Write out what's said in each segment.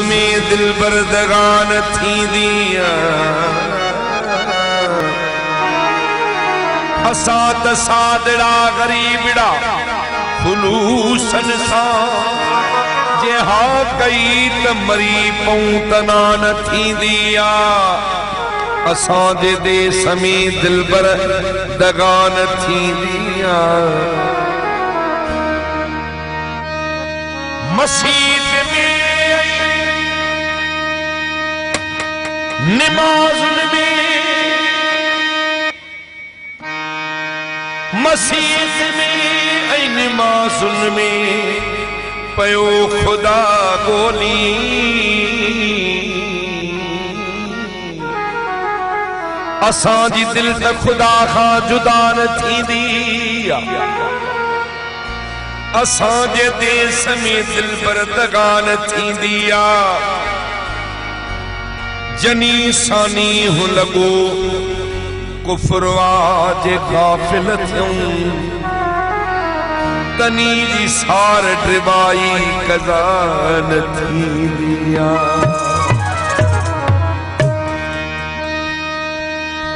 में दिल बरदगान थी दिया असात सादड़ा गरीबड़ा खुलूसन सा जे हा कई त मरी पऊं तना न थी दिया असां जे देश में दिल बरदगान थी दिया मस्जिद में नमाज में मस्जिद में नमाज में पयो खुदा गोली असां जी दिल त खुदा खां जुदा न थींदी असां जे देश में दिल बरदगान थींदी जनी सानी हूं लगो कुफरवा जे गाफिल थियूं तनी जी सार ड्रिबाई कज़ान थींदी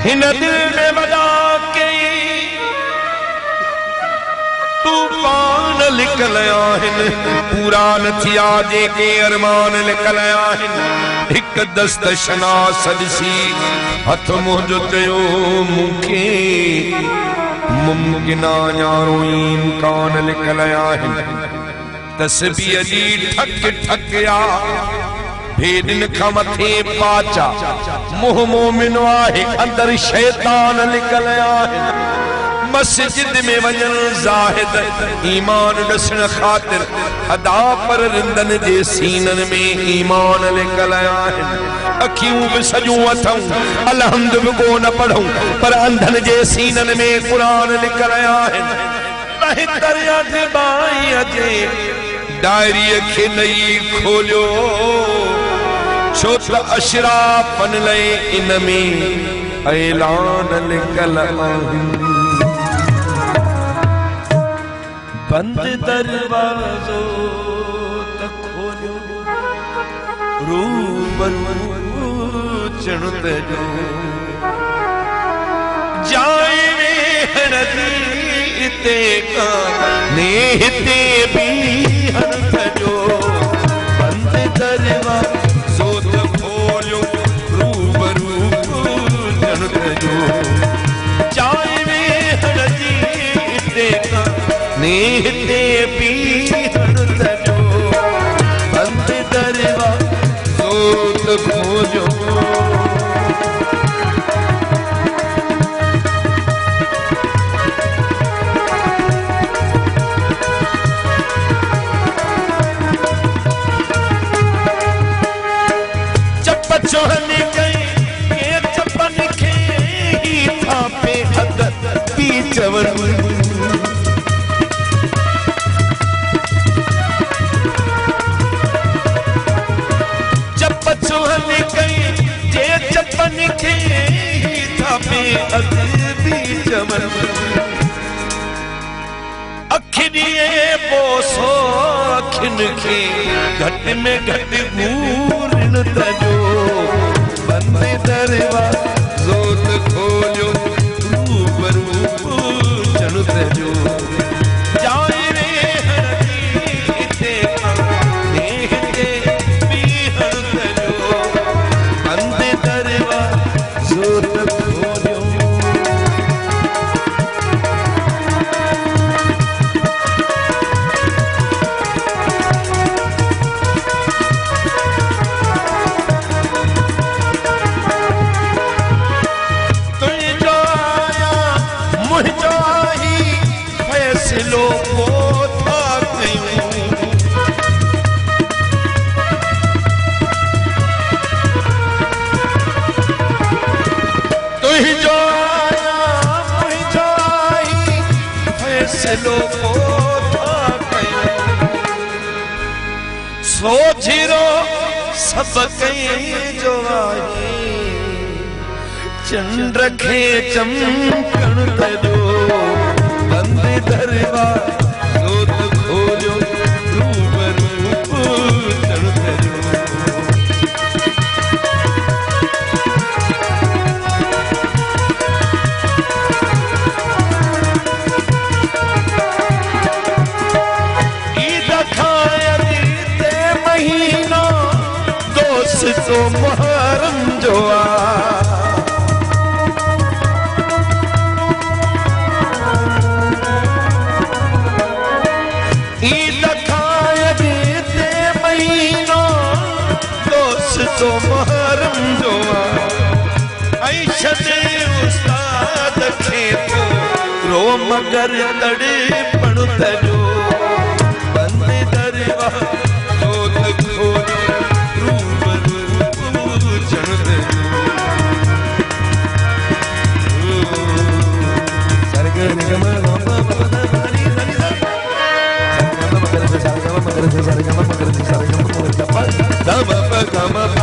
हिन दिल में वदा कई तूफान लिखल आहिनि पूरा न थिया जेके अरमान लिखल आहिनि हिक दस्त शना सदसी हथ मुंहिंजो चयो मूंखे मुमकिना न्यारो इम्कान लिखल आहिनि तस्बीह जी ठक ठक भेदन खां मथे पाचा मुंह मोमिन आहे अंदर शैतान लिखल आहिनि मस्जिद में वजन जाहिद ईमान दसन खातिर अदा पर रिंदन जे सीनन में ईमान लिखल आहिनि अखियूं भी सजूं अथऊं अलहम्द भी को न पढ़ूं पर अंधन जे सीनन में कुरान लिखल आहिनि बहितर अजबाई जे डायरी खे नई खोलियो छो त अशराफन लए इन में ऐलान लिखल आहिनि बंद दरवाजो तक खोलियो रूबरू चढ़त जो जाए में नदी ते का नेहते भी हरत जो बंद दरवाजो तक खोलियो रूबरू चढ़त जो जाए में नदी ते का नेहते भी हरत जो बंद दरवाजो तक खोलियो चोहन गई ये चपन खे ही था पे अदर पी चवन चप चोहन गई ये चपन खे ही था पे अदर पी चवन अखिनिए बोसो अखिन के घट में घट घूरन तजो बंद दरवाजो खोलियो रूबरू चढ़त जो जाए रे हरदी ते नेहते भी हरत जो बंद दरवाजो खोलियो सोझिरो सब कई जो आहे चंद्र खे चमकण तजो बंद दरवाजो खोलियो रूबरू चढ़त जो दोस्तो मुहर्रम जो ईद खाए देते महीनो दोस्तो मुहर्रम जो ऐशद उस्ताद खे तो रो मगर तड़े पणु तजो बंदे दरवाह जोत खोल रूबरू जन सरग निगम सरगम मगर सरगम